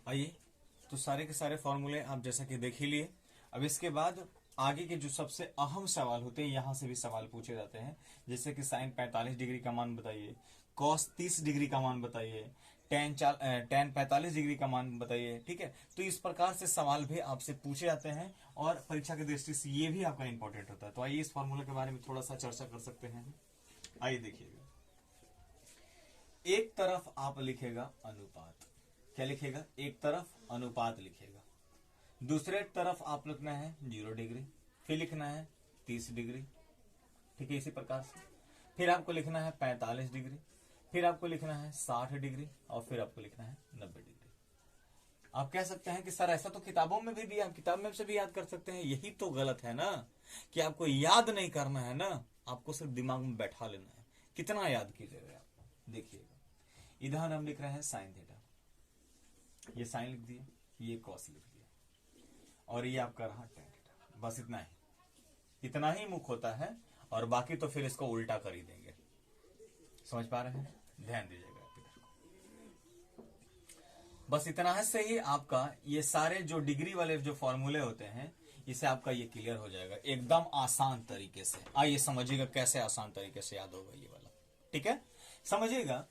आइए, तो सारे के सारे फॉर्मूले आप जैसा कि देख ही लिए। अब इसके बाद आगे के जो सबसे अहम सवाल होते हैं, यहां से भी सवाल पूछे जाते हैं, जैसे कि साइन 45 डिग्री का मान बताइए, कॉस 30 डिग्री का मान बताइए, टेन 45 डिग्री का मान बताइए। ठीक है, तो इस प्रकार से सवाल भी आपसे पूछे जाते हैं और परीक्षा की दृष्टि से ये भी आपका इंपॉर्टेंट होता है। तो आइए इस फॉर्मूले के बारे में थोड़ा सा चर्चा कर सकते हैं। आइए देखिएगा, एक तरफ आप लिखेगा अनुपात, क्या लिखेगा, एक तरफ अनुपात लिखेगा, दूसरे तरफ आप लिखना है 0 डिग्री, फिर लिखना है 30 डिग्री। ठीक है, इसी प्रकार से फिर आपको लिखना है 45 डिग्री, फिर आपको लिखना है 60 डिग्री और फिर आपको लिखना है 90 डिग्री। आप कह सकते हैं कि सर ऐसा तो किताबों में भी दिया, आप किताब में से भी याद कर सकते हैं। यही तो गलत है ना, कि आपको याद नहीं करना है ना, आपको सिर्फ दिमाग में बैठा लेना है। कितना याद कीजिएगा आप, देखिएगा इधर हम लिख रहे हैं साइन थीटा, ये साइन लिख दिया, ये कॉस लिख दिया, और ये आपका रहा टेन थीटा। बस इतना ही मुख होता है, और बाकी तो फिर इसको उल्टा कर ही देंगे। समझ पा रहे हैं, ध्यान दीजिएगा आप इधर को। बस इतना है से ही आपका ये सारे जो डिग्री वाले जो फॉर्मूले होते हैं, इसे आपका ये क्लियर हो जाएगा एकदम आसान तरीके से। आइए समझिएगा कैसे आसान तरीके से याद होगा ये वाला। ठीक है, समझिएगा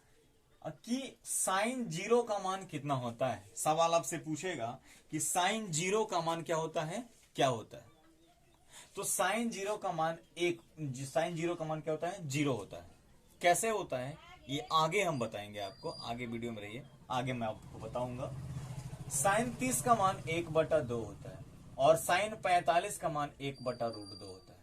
कि साइन 0 का मान कितना होता है। सवाल आपसे पूछेगा कि साइन 0 का मान क्या होता है, क्या होता है। तो साइन 0 का मान साइन 0 का मान क्या होता है, 0 होता है। कैसे होता है ये आगे हम बताएंगे आपको, आगे वीडियो में रहिए, आगे मैं आपको बताऊंगा। साइन 30 का मान 1/2 होता है, और साइन 45 का मान 1/√2 होता है,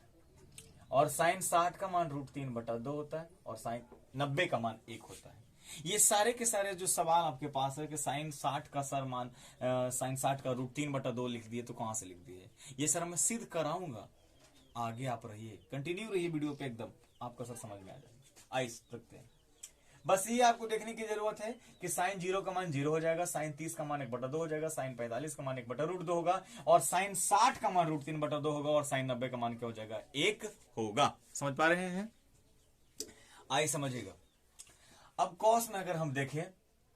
और साइन 60 का मान √3/2 होता है, और साइन 90 का मान 1 होता है। ये सारे के सारे जो सवाल आपके पास है कि साइन 60 का सर मान साइन 60 का √3/2 लिख दिए तो कहां से लिख दिए, ये सर मैं सिद्ध कराऊंगा। आगे आप रहिए, कंटिन्यू रहिए वीडियो पे, एकदम आपका सर समझ में आ जाएगा। आइए सकते हैं, बस ये आपको देखने की जरूरत है कि साइन 0 का मान 0 हो जाएगा, साइन 30 का मान 1/2 हो जाएगा, साइन 45 का मान 1/√2 होगा, और साइन 60 का मान √3/2 होगा, और साइन 90 का मान क्या हो जाएगा, 1 होगा। समझ पा रहे हैं, आइए समझिएगा। अब कॉस में अगर हम देखें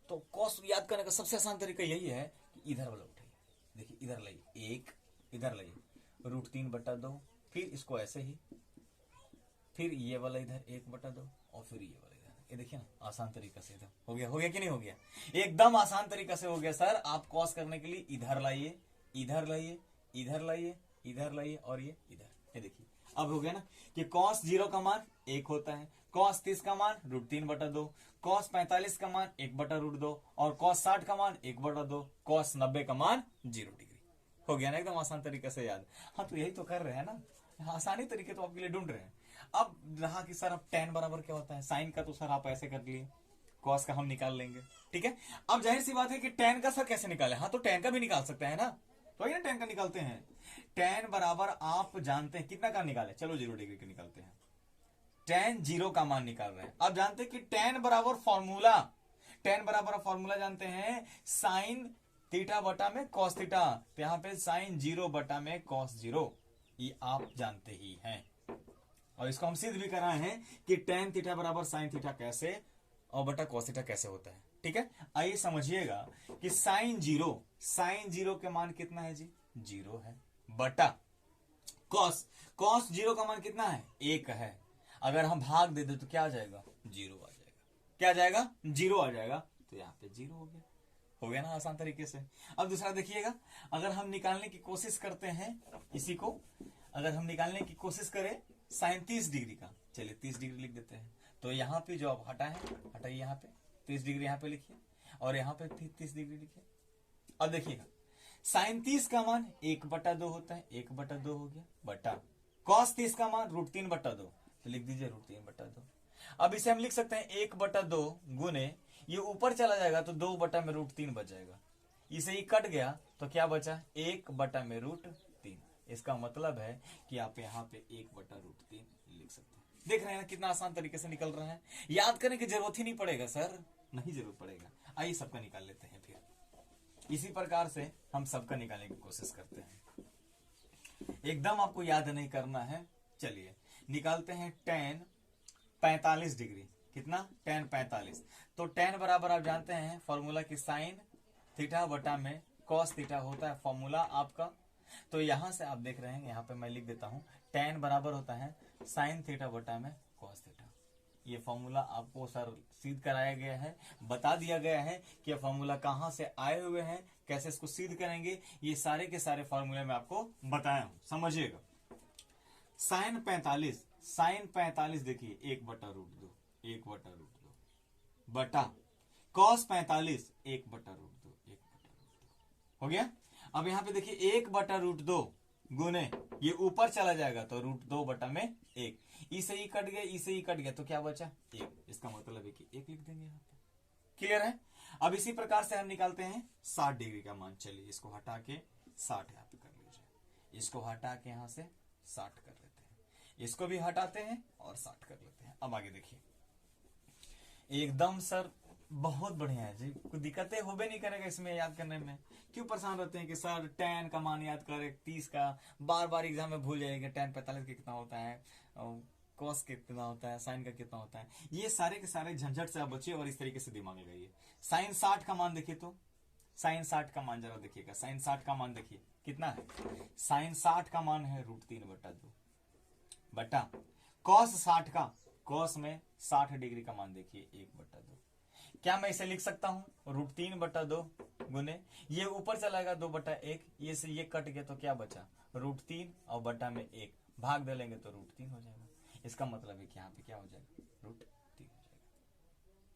तो कॉस याद करने का सबसे आसान तरीका यही है कि इधर वाला उठाइए, देखिए इधर लाइए 1, इधर लाइए √3/2, फिर इसको ऐसे ही, फिर ये वाला इधर 1/2, और फिर ये वाला इधर। ये देखिए ना, आसान तरीका से इधर हो गया कि नहीं हो गया, एकदम आसान तरीका से हो गया। सर आप कॉस करने के लिए इधर लाइए, इधर लाइए, इधर लाइए, इधर लाइए, और ये इधर। ये देखिए अब हो गया ना कि कॉस 0 का मान 1 होता है, कॉस 30 का मान √3/2, कॉस 45 का मान 1/√2, और कॉस 60 का मान 1/2, कॉस 90 का मान 0 डिग्री। हो गया ना, एकदम आसान तरीके से याद। हाँ तो यही तो कर रहे हैं ना, आसानी तरीके तो आपके लिए ढूंढ रहे हैं। अब रहा कि सर अब tan बराबर क्या होता है, साइन का तो सर आप ऐसे कर लिए, कॉस का हम निकाल लेंगे। ठीक है, अब जाहिर सी बात है कि tan का सर कैसे निकाले, हाँ तो tan का भी निकाल सकते हैं ना, तो ना tan का निकालते हैं। tan बराबर आप जानते हैं कितना का निकाले, चलो 0 डिग्री का निकालते हैं। tan 0 का मान निकाल रहे हैं, अब जानते हैं कि tan बराबर फॉर्मूला जानते हैं, साइन थीटा बटा में कॉस थीटा, तो यहां पे साइन 0 बटा में कॉस 0, ये आप जानते ही हैं। और इसको हम सिद्ध भी कराए हैं कि tan थीटा बराबर साइन थीटा कैसे और बटा कॉस थीटा कैसे होता है। ठीक है, आइए समझिएगा कि साइन 0 के मान कितना है जी, 0 है, बटा कॉस 0 का मान कितना है, 1 है। अगर हम भाग दे दे तो क्या आ जाएगा, 0 आ जाएगा। क्या आ जाएगा, 0 आ जाएगा, तो यहाँ पे 0 हो गया ना, आसान तरीके से। अब दूसरा देखिएगा, अगर हम निकालने की कोशिश करते हैं इसी को, अगर हम निकालने की कोशिश करें साइन 30 डिग्री का, चलिए 30 डिग्री लिख देते हैं। तो यहाँ पे जो आप हटाइए, यहाँ पे 30 डिग्री यहाँ पे लिखिए, और यहाँ पे 30 डिग्री लिखिए। अब देखिएगा साइन 30 का मान 1/2 होता है, 1/2 हो गया, बटा कॉस 30 का मान √3/2, तो लिख दीजिए √3/2। अब इसे हम लिख सकते हैं 1/2 गुने, ये ऊपर चला जाएगा तो 2/√3 बच जाएगा, इसे ही कट गया तो क्या बचा, 1/√3। इसका मतलब है कि आप यहाँ पे 1/√3 लिख सकते हैं। देख रहे हैं ना कितना आसान तरीके से निकल रहा है, याद करने की जरूरत ही नहीं पड़ेगा सर, नहीं जरूरत पड़ेगा। आइए सबका निकाल लेते हैं, फिर इसी प्रकार से हम सबका निकालने की कोशिश करते हैं। एकदम आपको याद नहीं करना है, चलिए निकालते हैं tan 45 डिग्री, कितना tan 45, तो tan बराबर आप जानते हैं फॉर्मूला की साइन थीटा बटा में कॉस थीटा होता है फॉर्मूला आपका। तो यहां से आप देख रहे हैं, यहां पे मैं लिख देता हूं, tan बराबर होता है साइन थीटा बटा में कॉस थीटा। ये फॉर्मूला आपको सर सिद्ध कराया गया है, बता दिया गया है कि ये फॉर्मूला कहां से आए हुए हैं, कैसे इसको सिद्ध करेंगे, ये सारे के सारे फॉर्मूले मैं आपको बताया हूं, समझिएगा। साइन 45 देखिए 1/√2 1/√2 बटा कॉस 45 1/√2 1/√2 हो गया। अब यहां पे देखिए 1/√2 गुने ये ऊपर चला जाएगा तो √2 बटा में 1, इसे ही कट गया, इसे ही कट गया, तो क्या बचा 1। इसका मतलब है कि 1 लिख देंगे यहाँ पे। क्लियर है। अब इसी प्रकार से हम निकालते हैं 60 डिग्री का मान। चलिए इसको हटा के 60 यहाँ पे कर लीजिए, इसको हटा के यहां से 60 कर लेते हैं, इसको भी हटाते हैं और 60 कर लेते हैं। अब आगे देखिए, एकदम सर बहुत बढ़िया है जी, कोई दिक्कतें हो भी नहीं करेगा इसमें याद करने में। क्यों परेशान रहते हैं कि सर tan का मान याद करें 30 का, बार बार एग्जाम में भूल जाएंगे tan 45 का कितना होता है, cos का कितना होता है, sin का कितना होता है। ये सारे के सारे झंझट से आप बचिए और इस तरीके से दिमाग लगाइए। sin 60 का मान देखिए, तो sin 60 का मान जरा देखिएगा, sin 60 का मान देखिए कितना है, sin 60 का मान है √3/2 बटा cos 60 का, cos में 60 डिग्री का मान देखिए 1/2। क्या मैं इसे लिख सकता हूं √3/2 गुने ये ऊपर चलाएगा 2/1, ये से ये कट गया तो क्या बचा √3 और बटा में 1 भाग दे लेंगे तो √3 हो जाएगा। इसका मतलब है कि यहाँ पे क्या हो जाएगा √3 हो जाएगा।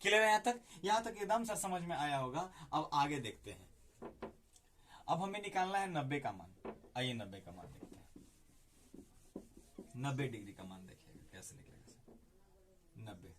क्लियर है यहाँ तक? यहाँ तक एकदम सर समझ में आया होगा। अब आगे देखते हैं, अब हमें निकालना है 90 का मान। आइए 90 का मान देखते हैं, 90 डिग्री का मान देखिएगा कैसे निकलेगा। 90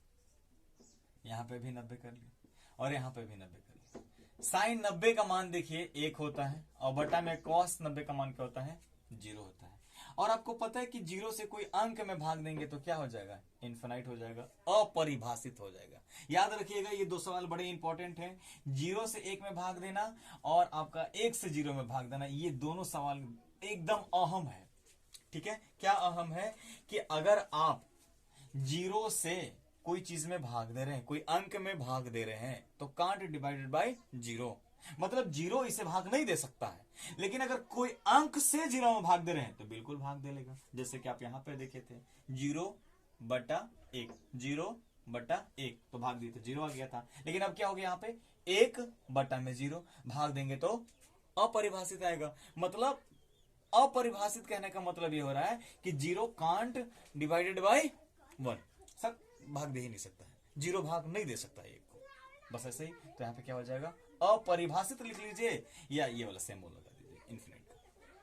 यहाँ पे भी 90 कर लिया और यहाँ पे भी 90 कर लिया। साइन 90 का मान देखिए 1 होता है और बटा में कॉस 90 का मान क्या होता है 0 होता है। और आपको पता है कि 0 से कोई अंक में भाग देंगे तो क्या हो जाएगा इनफिनाइट हो जाएगा, अपरिभाषित हो जाएगा। याद रखिएगा ये दो सवाल बड़े इंपॉर्टेंट हैं, 0 से 1 में भाग देना और आपका 1 से 0 में भाग देना, ये दोनों सवाल एकदम अहम है। ठीक है, क्या अहम है कि अगर आप 0 से कोई चीज में भाग दे रहे हैं, कोई अंक में भाग दे रहे हैं तो कांट डिवाइडेड बाय 0, मतलब 0 इसे भाग नहीं दे सकता है। लेकिन अगर कोई अंक से 0 में भाग दे रहे हैं तो बिल्कुल भाग दे लेगा। जैसे कि आप यहां पे देखे थे 0/1 0/1 तो भाग दिए थे 0 आ गया था। लेकिन अब क्या हो गया यहाँ पे 1/0 भाग देंगे तो अपरिभाषित आएगा। मतलब अपरिभाषित कहने का मतलब ये हो रहा है कि 0 कांट डिवाइडेड बाय 1, सब भाग दे ही नहीं सकता है, 0 भाग नहीं दे सकता है 1 को, बस ऐसे ही। तो यहाँ पे क्या हो जाएगा अपरिभाषित लिख लीजिए या ये वाला सिंबल लगा दीजिए इनफिनिट का।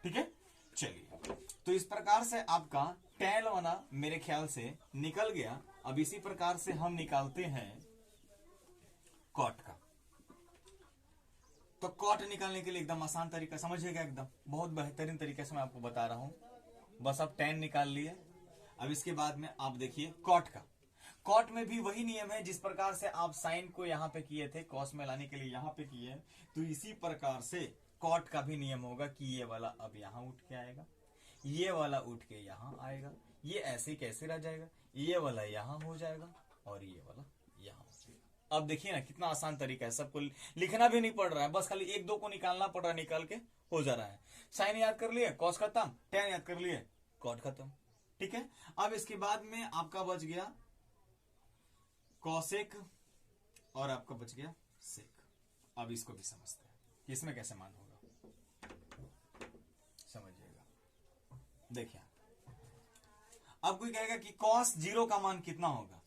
ठीक है, चलिए तो इस प्रकार से आपका tan वाला मेरे ख्याल से निकल गया। अब इसी प्रकार से हम निकालते हैं cot का। तो cot निकालने के लिए एकदम आसान तरीका समझिएगा, एकदम बहुत बेहतरीन तरीके से मैं आपको बता रहा हूं। बस आप tan निकाल लिए। अब इसके बाद में आप देखिए cot का। cot में भी वही नियम है जिस प्रकार से आप साइन को यहाँ पे किए थे, cos में लाने के लिए यहाँ पे किए, तो इसी प्रकार से cot का भी नियम होगा कि ये वाला अब यहाँ उठ के आएगा, ये वाला उठ के यहाँ आएगा, ये ऐसे कैसे रह जाएगा, ये वाला यहाँ हो जाएगा और ये वाला यहाँ हो जाएगा। अब देखिए ना कितना आसान तरीका है, सबको लिखना भी नहीं पड़ रहा है, बस खाली 1-2 को निकालना पड़ रहा है, निकाल के हो जा रहा है। साइन याद कर लिए cos खत्म, tan याद कर लिए cot खत्म। ठीक है, अब इसके बाद में आपका बच गया कॉसेक और आपका बच गया सेक। अब इसको भी समझते हैं कि इसमें कैसे मान होगा, समझिएगा। देखिए अब कोई कहेगा कि cos 0 का मान कितना होगा,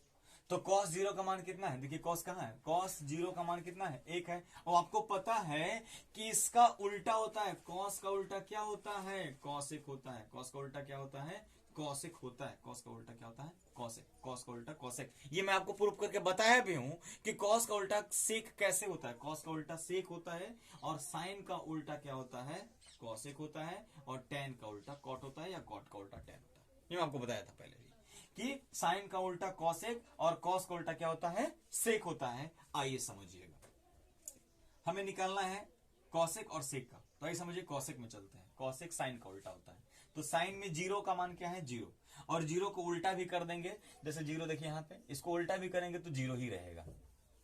तो cos 0 का मान कितना है, देखिए cos कहां है, cos 0 का मान कितना है 1 है। और आपको पता है कि इसका उल्टा होता है, cos का उल्टा क्या होता है cosec होता है, cos का उल्टा क्या होता है cosec होता है, cos का उल्टा क्या होता है cosec, cos का उल्टा cosec। ये मैं आपको प्रूफ करके बताया भी हूं कि cos का उल्टा sec कैसे होता है, cos का उल्टा sec होता है और sin का उल्टा क्या होता है cosec होता है और tan का उल्टा cot होता है या cot का उल्टा tan होता है। ये मैं आपको बताया था पहले ही कि sin का उल्टा cosec और cos का उल्टा क्या होता है sec होता है। आइए समझिएगा, हमें निकालना है cosec और sec का, तो आइए समझिए cosec में चलते हैं। cosec sin का उल्टा होता है, तो साइन में 0 का मान क्या है 0, और 0 को उल्टा भी कर देंगे, जैसे 0 देखिए यहाँ पे, इसको उल्टा भी करेंगे तो 0 ही रहेगा।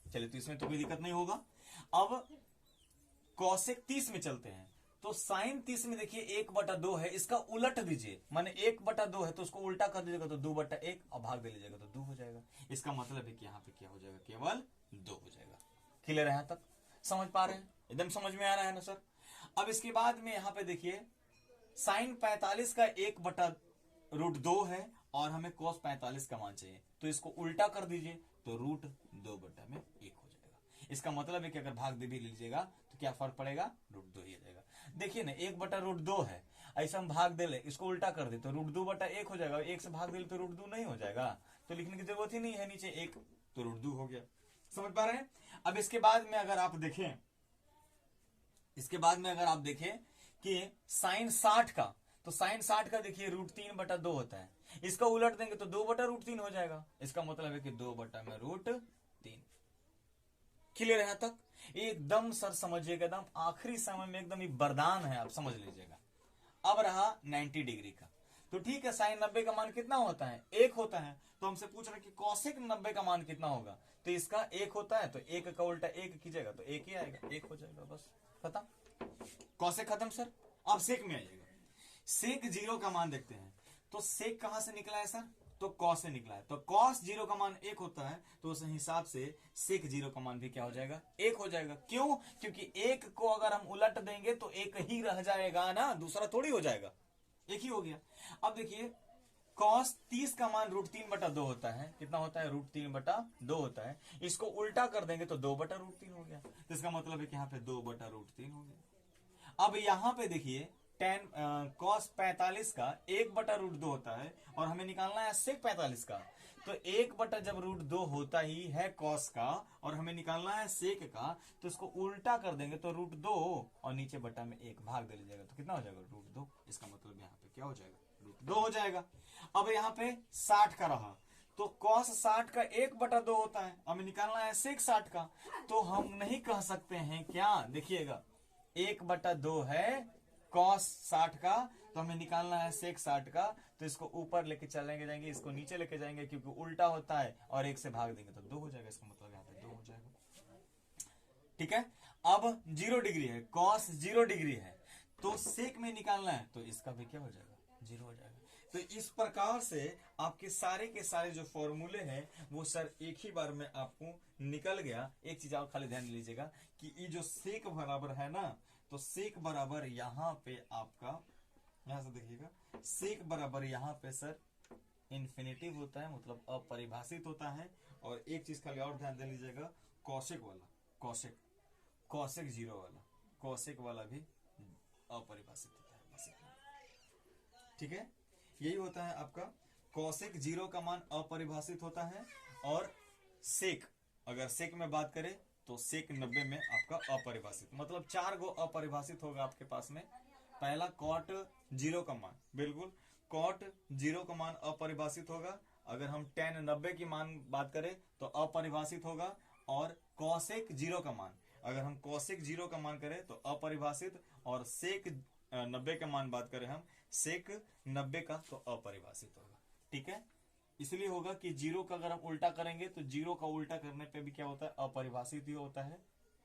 चलिए तो इसमें तो कोई दिक्कत नहीं होगा। अब कौशिक 30 में चलते हैं, तो साइन 30 में देखिए 1/2 है, इसका उलट दीजिए, माने 1/2 है तो उसको उल्टा कर दीजिएगा तो 2/1 और भाग दे लीजिएगा तो 2 हो जाएगा। इसका मतलब है कि यहाँ पे क्या हो जाएगा, केवल 2 हो जाएगा। क्लियर है? यहाँ तक समझ पा रहे हैं? एकदम समझ में आ रहा है ना सर? अब इसके बाद में यहाँ पे देखिए साइन 45 का 1/√2 है और हमें cos 45 का मान चाहिए, तो इसको उल्टा कर दीजिए तो √2/1 हो जाएगा। इसका मतलब है कि अगर भाग दे भी लीजिएगा तो क्या फर्क पड़ेगा, √2 ही आ जाएगा। देखिए ना 1/√2 है, ऐसा हम भाग दे ले, इसको उल्टा कर दे तो √2/1 हो जाएगा, 1 से भाग दे तो √2 नहीं हो जाएगा, तो लिखने की जरूरत ही नहीं है, नीचे 1 तो √2 हो गया। समझ पा रहे हैं? अब इसके बाद में अगर आप देखें, इसके बाद में अगर आप देखें कि साइन 60 का, तो साइन 60 का देखिए √3/2 होता है, इसका उलट देंगे तो 2/√3 हो जाएगा। इसका मतलब है कि 2/√3। क्लियर है यहाँ तक? एकदम सर समझिएगा, एकदम आखिरी समय में एकदम वरदान है, आप समझ लीजिएगा। अब रहा 90 डिग्री का, तो ठीक है साइन 90 का मान कितना होता है, 1 होता है, तो हमसे पूछ रहे कि कौशिक 90 का मान कितना होगा, तो इसका 1 होता है, तो 1 का उल्टा 1 कीजिएगा तो 1 ही आएगा, 1 हो जाएगा, बस खत्म। कौशिक खत्म सर। अब सेक में आइएगा, सेक 0 का मान देखते हैं, तो सेक कहां से निकला है सर, तो कॉस से निकला है, तो कॉस 0 का मान 1 होता है, तो उस हिसाब से सेक 0 का मान भी क्या हो जाएगा, 1 हो जाएगा। क्यों? क्योंकि 1 को अगर हम उलट देंगे तो 1 ही रह जाएगा ना, दूसरा थोड़ी हो जाएगा, 1 ही हो गया। अब देखिए कॉस 30 का मान √3/2 होता है, कितना होता है, √3/2 होता है, इसको उल्टा कर देंगे तो 2/√3 हो गया, तो इसका मतलब है कि यहाँ पे 2/√3 हो गया। अब यहाँ पे देखिए cos 45 का 1/√2 होता है और हमें निकालना है sec 45 का, तो 1/√2 होता ही है cos का और हमें निकालना है sec का, तो इसको उल्टा कर देंगे तो √2 और नीचे बटा में 1 भाग दे लीजिएगा तो कितना हो जाएगा, √2। इसका मतलब यहाँ पे क्या हो जाएगा, √2 हो जाएगा। अब यहाँ पे 60 का रहा, तो cos 60 का 1/2 होता है, हमें निकालना है sec 60 का, तो हम नहीं कह सकते हैं क्या, देखिएगा 1/2 है cos 60 का, तो हमें निकालना है sec 60 का, तो इसको ऊपर लेके चलेंगे जाएंगे, इसको नीचे लेके जाएंगे क्योंकि उल्टा होता है, और 1 से भाग देंगे तो 2 हो जाएगा, इसका मतलब यहाँ पे 2 हो जाएगा। ठीक है? अब 0 डिग्री है, cos 0 डिग्री है, तो sec में निकालना है, तो इसका भी क्या हो जाएगा, 0 हो जाएगा। तो इस प्रकार से आपके सारे के सारे जो फॉर्मूले हैं वो सर एक ही बार में आपको निकल गया। एक चीज और खाली ध्यान लीजिएगा कि ये जो सेक बराबर है ना, तो सेक बराबर यहाँ पे आपका, यहां से देखिएगा, सेक बराबर यहाँ पे सर इन्फिनिटिव होता है, मतलब अपरिभाषित होता है। और एक चीज खाली और ध्यान दे लीजिएगा, कौशिक वाला, कौशिक 0 वाला, कौशिक वाला भी अपरिभाषित होता है, बस इतना। ठीक है? यही होता है आपका कौशिक 0 का मान अपरिभाषित होता है, और सेक, अगर सेक में बात करें तो सेक 90 में आपका अपरिभाषित, मतलब 4 गो अपरिभाषित होगा आपके पास में। पहला कॉट 0 का मान, बिल्कुल कॉट 0 का मान अपरिभाषित होगा। अगर हम tan 90 की मान बात करें तो अपरिभाषित होगा, और कौशिक 0 का मान, अगर हम कौशिक 0 का मान करें तो अपरिभाषित, और सेक 90 का मान बात करें हम सेक 90 का तो अपरिभाषित होगा। ठीक है? इसलिए होगा कि 0 का अगर हम उल्टा करेंगे तो 0 का उल्टा करने पे भी क्या होता है, अपरिभाषित ही होता है,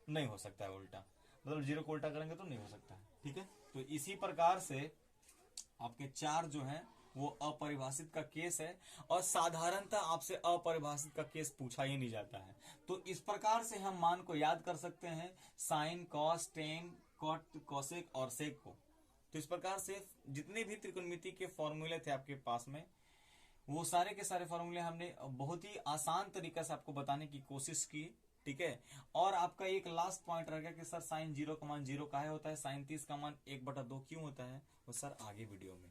नहीं हो सकता है उल्टा, मतलब 0 को उल्टा करेंगे तो नहीं हो सकता है। ठीक है? तो इसी प्रकार से आपके 4 जो हैं वो अपरिभाषित का केस है, और साधारणतः आपसे अपरिभाषित का केस पूछा ही नहीं जाता है। तो इस प्रकार से हम मान को याद कर सकते हैं, sine, cos, tan, cot, cosec और सेक को। तो इस प्रकार से जितने भी त्रिकोणमिति के फॉर्मूले थे आपके पास में, वो सारे के सारे फॉर्मूले हमने बहुत ही आसान तरीका से आपको बताने की कोशिश की। ठीक है? और आपका एक लास्ट पॉइंट रह गया कि सर साइन 0 का मान 0 काहे होता है, साइन 30 का मान 1/2 क्यों होता है, वो सर आगे वीडियो में